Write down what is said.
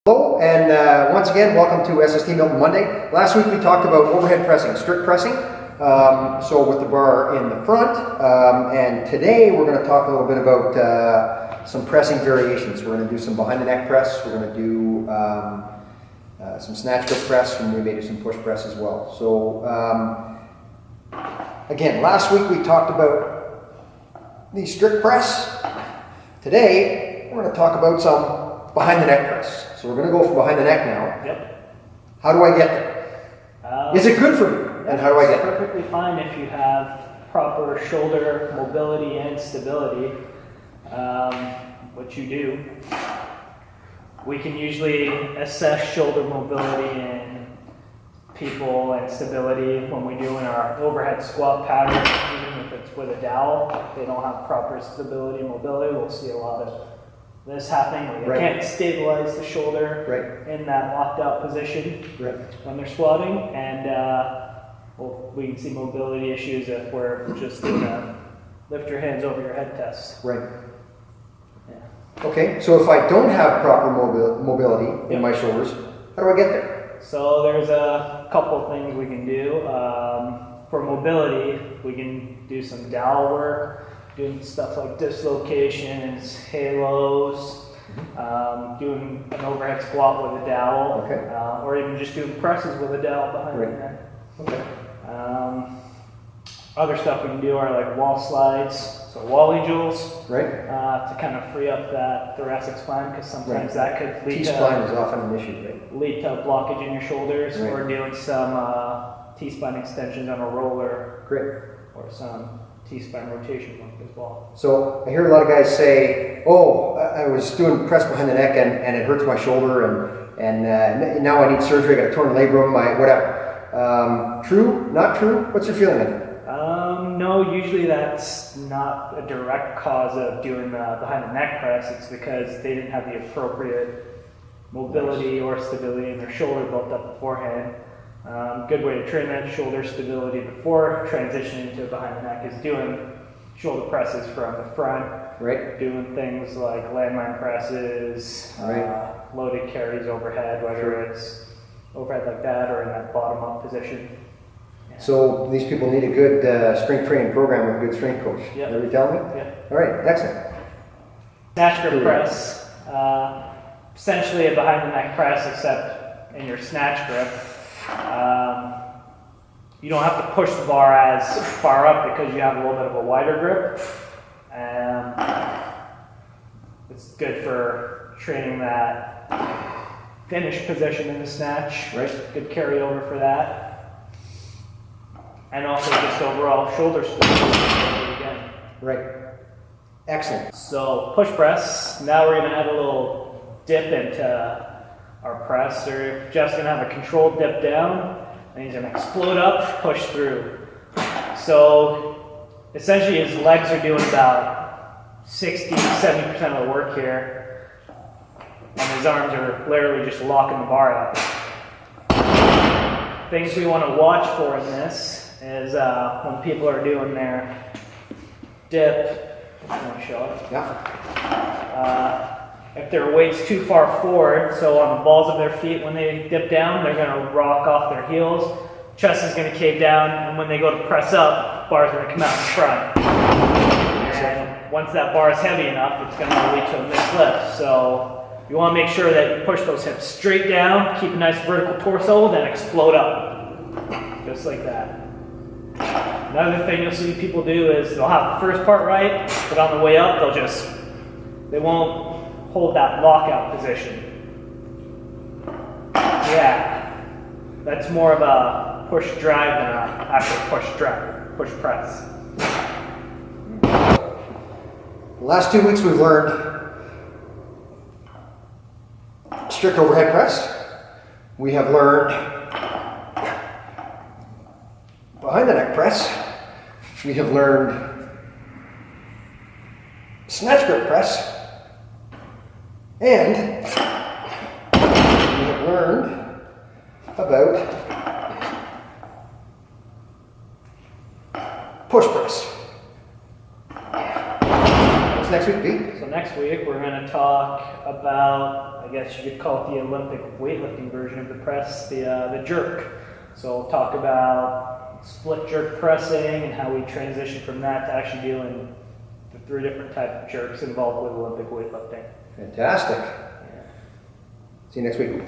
Hello, and once again, welcome to SST Milton Monday. Last week we talked about overhead pressing, strict pressing, so with the bar in the front, and today we're going to talk a little bit about some pressing variations. We're going to do some behind the neck press, we're going to do some snatch grip press, and we may do some push press as well. So again, last week we talked about the strict press. Today we're going to talk about some behind the neck press. So we're going to go for behind the neck now. Yep. How do I get there? Is it good for me? And how do I get there? It's perfectly fine if you have proper shoulder mobility and stability, which you do. We can usually assess shoulder mobility in people and stability when we do in our overhead squat pattern, even if it's with a dowel. If they don't have proper stability and mobility, we'll see a lot of this happening. They can't stabilize the shoulder in that locked out position when they're squatting, and we can see mobility issues if we're just doing a lift your hands over your head test. Okay, so if I don't have proper mobility in my shoulders, how do I get there? So there's a couple things we can do. For mobility, we can do some dowel work, doing stuff like dislocations, halos, doing an overhead squat with a dowel, or even just doing presses with a dowel behind the neck. Other stuff we can do are like wall slides, so wally jewels, to kind of free up that thoracic spine, because sometimes that could lead T-spine is often an issue, lead to a blockage in your shoulders, or doing some T-spine extensions on a roller, or some T-spine rotation work as well. So I hear a lot of guys say, oh, I was doing press behind the neck and it hurts my shoulder, and now I need surgery, I got a torn labrum, whatever. True? Not true? What's your feeling on it? No, usually that's not a direct cause of doing the behind the neck press. It's because they didn't have the appropriate mobility or stability in their shoulder built up beforehand. Good way to train that shoulder stability before transitioning to behind the neck is doing shoulder presses from the front, doing things like landmine presses, loaded carries overhead, whether it's overhead like that or in that bottom up position. So these people need a good strength training program with a good strength coach. Are you telling me? All right, excellent. Snatch grip press, essentially a behind the neck press, except in your snatch grip. You don't have to push the bar as far up because you have a little bit of a wider grip. It's good for training that finish position in the snatch. Good carryover for that. And also just overall shoulder stability again. Excellent. So push press. Now we're going to add a little dip into our press. So you're just going to have a controlled dip down, and he's going to explode up, push through. So essentially his legs are doing about 60-70% of the work here, and his arms are literally just locking the bar out. Things we want to watch for in this is when people are doing their dip, I'm going to show it. If their weight's too far forward, so on the balls of their feet when they dip down, they're going to rock off their heels, chest is going to cave down, and when they go to press up, bar's going to come out in front. And once that bar is heavy enough, it's going to lead to a missed lift. So you want to make sure that you push those hips straight down, keep a nice vertical torso, then explode up, just like that. Another thing you'll see people do is they'll have the first part right, but on the way up, they won't hold that lockout position. That's more of a push drive than an actual push press. The last 2 weeks we've learned strict overhead press. We have learned behind the neck press. We have learned snatch grip press. And we have learned about push press. What's next week, Pete? So next week we're going to talk about, I guess you could call it the Olympic weightlifting version of the press, the jerk. So we'll talk about split jerk pressing and how we transition from that to actually dealing with 3 different types of jerks involved with Olympic weightlifting. Fantastic. Yeah. See you next week.